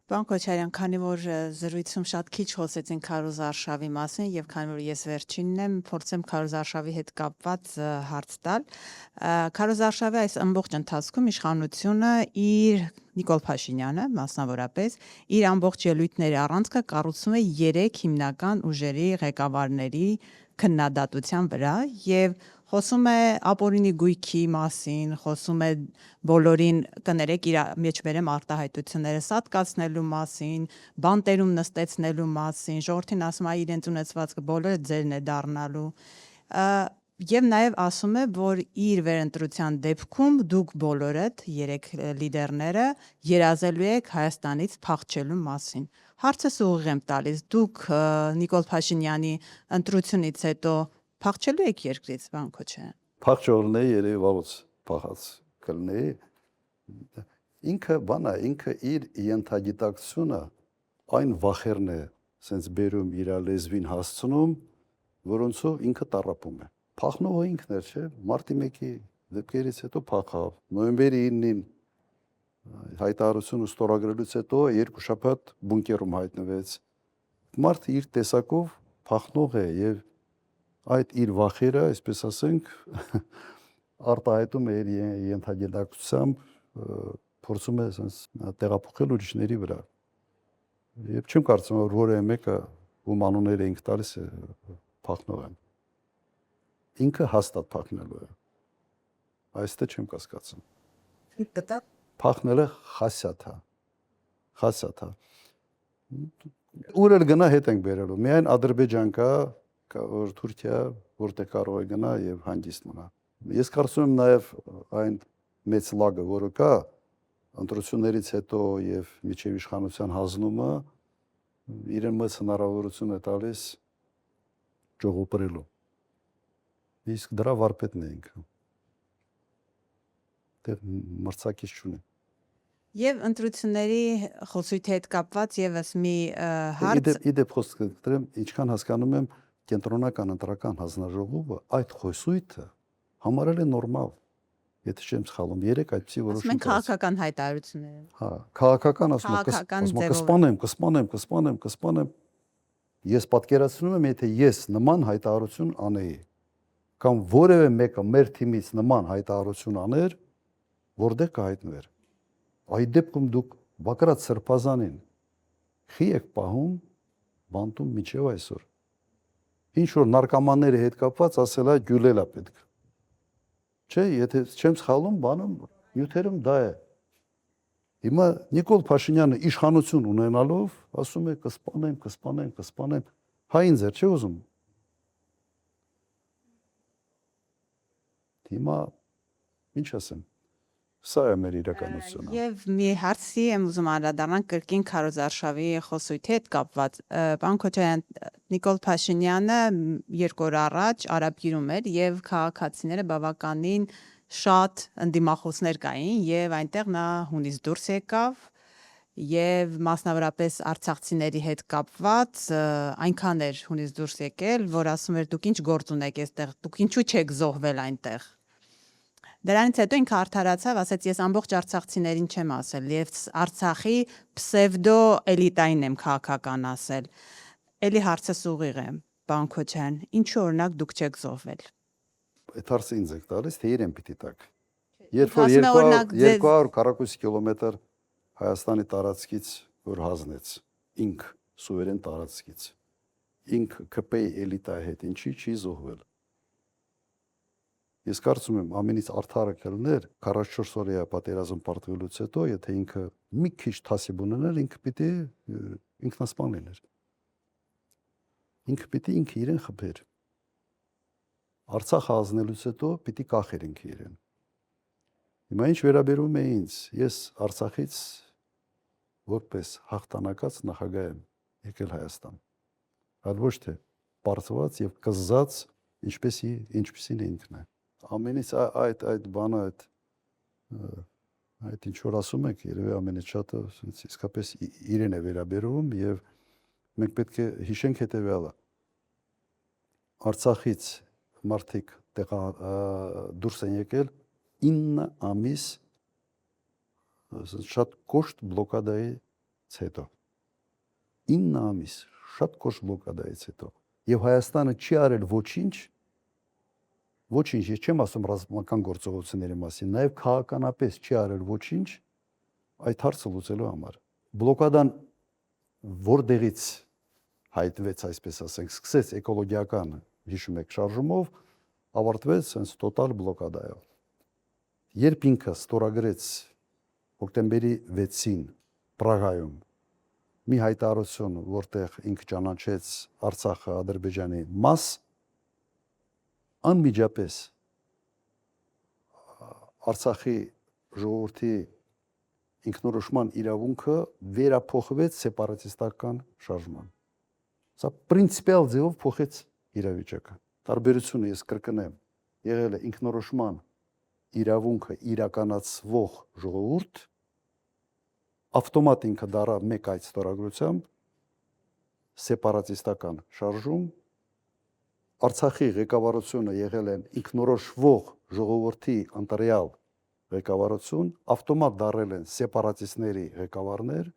Պարոն Քոչարյան, քանի որ զրույցում շատ քիչ խոսեցին Քարոզ Արշավի մասին եւ քանի որ ես վերջինն եմ, փորձեմ Քարոզ Արշավի հետ կապված հարց տալ։ Քարոզ Արշավի այս ամբողջ ընթացքում իշխանությունը իր Նիկոլ Փաշինյանը մասնավորապես իր ամբողջ ելույթների առանցքը կառուցում է 3 հիմնական ուժերի ղեկավարների քննադատության վրա եւ խոսում է ապօրինի գույքի մասին, խոսում է բոլորին կներեք իր մեջ բերեմ արտահայտությունները սատկացնելու մասին, բանտերում նստեցնելու մասին, ժողովրդին ասում է իրենց ունեցվածքը բոլորը ձերն է դառնալու։ Եվ նաև ասում է, որ իր վերընտրության դեպքում դուք բոլորդ 3 լիդերները երազելու եք Հայաստանից փախչելու մասին։ Հարցս ուղիղ եմ տալիս, դուք Նիկոլ Փաշինյանի ընտրությունից հետո փախչելու եք երկրից, պարոն Քոչարյան։ Փախչողն է երևի վաղուց փախած կլինի։ Ինքը բանա, ինքը իր ենթագիտակցությունը այն վախերն է սենց բերում իր լեզվին հասցնում, որոնցով ինքը տառապում է։ Փախնողը ինքն էր, չէ՞, մարտի 1-ի դեպքերից հետո փախավ։ Նոյեմբերի 9-ին հայտարարությունը ստորագրելուց հետո 2 շաբաթ բունկերում հայտնվեց։ Մարդը իր տեսակով փախնող է եւ այդ իր վախերը, այսպես ասենք, արտահայտում է իր ենթագիտակցությամբ, փորձում է ասես տեղափոխել ուրիշների վրա։ Եվ չեմ կարծում, որ որևէ մեկը ում անունները ինք տալիս է փախնող է։ Ինքը հաստատ փախնելու է։ Այստեղ չեմ կասկածում։ Գտա Փախնելը խասյաթ է։ Խասյաթ է։ Ուր էլ գնա հետ ենք բերելու։ Միայն Ադրբեջան կա, որ Թուրքիա, որտեղ կարող է գնա եւ հանգիստ մնա։ Ես կարծում եմ նաեւ այն մեծ լագը, որը կա ընտրություններից հետո եւ միջև իշխանության հանձնումը իրեն մեծ հնարավորություն է տալիս ճողոպրելու։ Իսկ դրա վարպետն է ինքը։ Դեռ մրցակից չունի։ Եվ ընտրությունների խոսույթի հետ կապված եւս մի հարց։ Իդեպ խոսքը դրեմ, ինչքան հասկանում եմ, կենտրոնական ընտրական հանձնաժողովը այդ խոսույթը համարել է նորմալ։ Եթե չեմ սխալվում, 3 այդպիսի որոշում։ Մենք քաղաքական հայտարարություններ են։ Հա, քաղաքական ասում կսպանեմ։ Ես պատկերացնում եմ, եթե ես նման հայտարարություն անեի, կամ որևէ մեկը մեր թիմից նման հայտարարություն աներ, որտեղ կհայտնվեր։ Այդ դեպքում դուք Բակրատ Սրբազանին խի եք պահում բանտում միջև այսօր։ Ինչ որ նարկոմանների հետ կապված ասել է գյուլել է պետք։ Չէ, եթե չեմ սխալվում, բանում նյութերում դա է։ Հիմա Նիկոլ Փաշինյանը իշխանություն ունենալով ասում է կսպանեմ։ Հա ինձ է, չէ՞ ուզում։ Հիմա ինչ ասեմ։ Սա է մեր իրականությունը։ Եվ մի հարցի եմ ուզում անդրադառնալ կրկին Քարոզ Արշավի խոսույթի հետ կապված։ Պարոն Քոչարյան, Նիկոլ Փաշինյանը 2 օր առաջ Արաբգիրում էր եւ քաղաքացիները բավականին շատ ընդդիմախոսներ կային եւ այնտեղ նա հունից դուրս եկավ եւ մասնավորապես արցախցիների հետ կապված այնքան էր հունից դուրս եկել, որ ասում էր դուք ինչ գործ ունեք այստեղ, դուք ինչու չեք զոհվել այնտեղ։ Դրանից հետո ինքը արդարացավ, ասաց ես ամբողջ արցախցիներին չեմ ասել, եւ Արցախի պսևդո էլիտային եմ քաղաքական ասել։ Էլի հարցս ուղիղ է, պարոն Քոչարյան, ինչու օրինակ դուք չեք զոհվել։ Այդ հարցը ինձ եք տալիս, թե իրեն պիտի տակ։ Երբ որ 240 կիլոմետր Հայաստանի տարածքից որ հանձնեց, ինք սուվերեն տարածքից, ինք ԿՊ-ի էլիտայի հետ ինչի չի զոհվել։ Ես կարծում եմ ամենից արդարը կլներ 44 օրյա պատերազմ պարտվելուց հետո, եթե ինքը մի քիչ թասիբ ունենար, ինքը պիտի ինքնասպան լիներ։ Ինքը պիտի ինքը իրեն խփեր։ Արցախ հանձնելուց հետո պիտի կախեր ինքը իրեն։ Հիմա ինչ վերաբերում է ինձ, ես Արցախից որպես հաղթանակած նախագահ եմ եկել Հայաստան։ Այլ ոչ թե պարտված եւ կզած ինչպեսին է ինքն է։ Ամենից այդ բանը այդ ինչ որ ասում եք, երևի ամենից շատը իսկապես իրեն է վերաբերում եւ մենք պետք է հիշենք հետեւյալը։ Արցախից մարդիկ դուրս են եկել 9 ամիս շատ կոշտ բլոկադայի հետո 9 ամիս շատ կոշտ բլոկադայից հետո եւ Հայաստանը չի արել ոչինչ, ես չեմ ասում ռազմական գործողությունների մասին, նաեւ քաղաքականապես չի արել ոչինչ այդ հարցը լուծելու համար։ Բլոկադան որտեղից հայտնվեց, այսպես ասենք, սկսեց էկոլոգիական, հիշում եք, շարժումով, ավարտվեց sense տոտալ բլոկադայով։ Երբ ինքը ստորագրեց հոկտեմբերի 6-ին Պրագայում մի հայտարարություն, որտեղ ինքը ճանաչեց Արցախը Ադրբեջանի մաս, անմիջապես Արցախի ժողովրդի ինքնորոշման իրավունքը վերափոխվեց սեպարատիստական շարժման։ Սա պրինցիպիալ ձևով փոխեց իրավիճակը։ Տարբերությունը ես կրկնեմ, եղել է ինքնորոշման իրավունքը իրականացվող ժողովուրդ, ավտոմատ ինքը դառավ մեկ այդ ստորագրությամբ սեպարատիստական շարժում, Արցախի ղեկավարությունը եղել են ինքնորոշվող ժողովրդի ընտրյալ ղեկավարություն, ավտոմատ դառել են սեպարատիստների ղեկավարներ,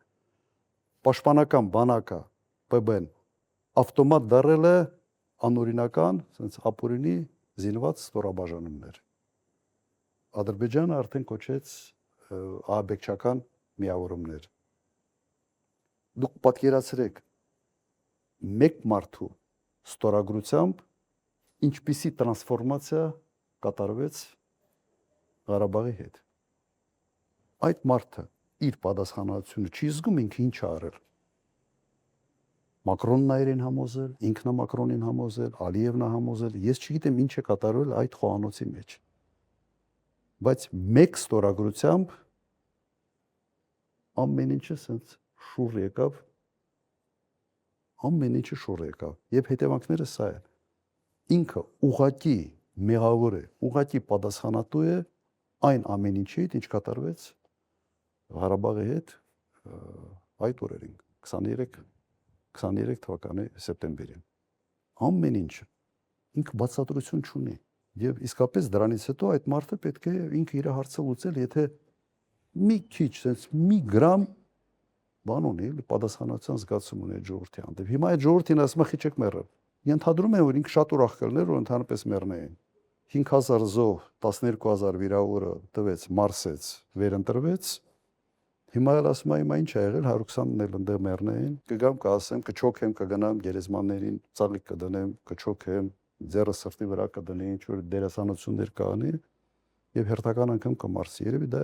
պաշտպանական բանակը ՊԲ-ն ավտոմատ դառել է անօրինական, ասենց ապօրինի զինված ստորաբաժանումներ։ Ադրբեջանը արդեն կոչեց ահաբեկչական միավորումներ։ Դուք պատկերացրեք մեկ մարդու ստորագրությամբ ինչպիսի տրանսֆորմացիա կատարվեց Ղարաբաղի հետ։ Այդ մարդը իր պատասխանատվությունը չի զգում ինքը ինչ արել։ Մակրոնն այրեն համոզել, ինքնա Մակրոնին համոզել, Ալիևն է համոզել, ես չգիտեմ ինչ է կատարվել այդ խոհանոցի մեջ։ Բայց մեկ ստորագրությամբ ամեն ինչը սենց շուռ եկավ, եւ հետևանքները սա են։ Ինքը ուղղակի մեղավոր է, ուղղակի պատասխանատու է այն ամեն ինչի, ինչ կատարվեց Ղարաբաղի հետ այդ օրերին 23 թվականի սեպտեմբերին։ Ամեն ինչը ինքը բացատրություն չունի եւ իսկապես դրանից հետո այդ մարդը պետք է ինքը իր հարցը լուծել, եթե մի քիչ, sense մի գրամ բան ունի, պատասխանատվության զգացում ունի ժողովրդի հանդեպ։ Հիմա այդ ժողովրդին ասում է խիչեք մեռը։ Ենթադրում եմ, որ ինքը շատ ուրախ կլներ, որ ընդհանրապես մեռնեին։ 5000 զոհ, 12000 վիրավորը տվեց, մարսեց, վերընտրվեց։ Հիմա էլ ասում եմ, ինչ ա եղել, 120-ն էլ ընդեղ մեռնեին։ Կգամ, կասեմ, կչոքեմ, կգնամ գերեզմաններին, ծաղիկ կդնեմ, կչոքեմ, ձեռը սրտի վրա կդնի, ինչ որ դերասանություններ կանի եւ հերթական անգամ կմարսի։ Երևի դա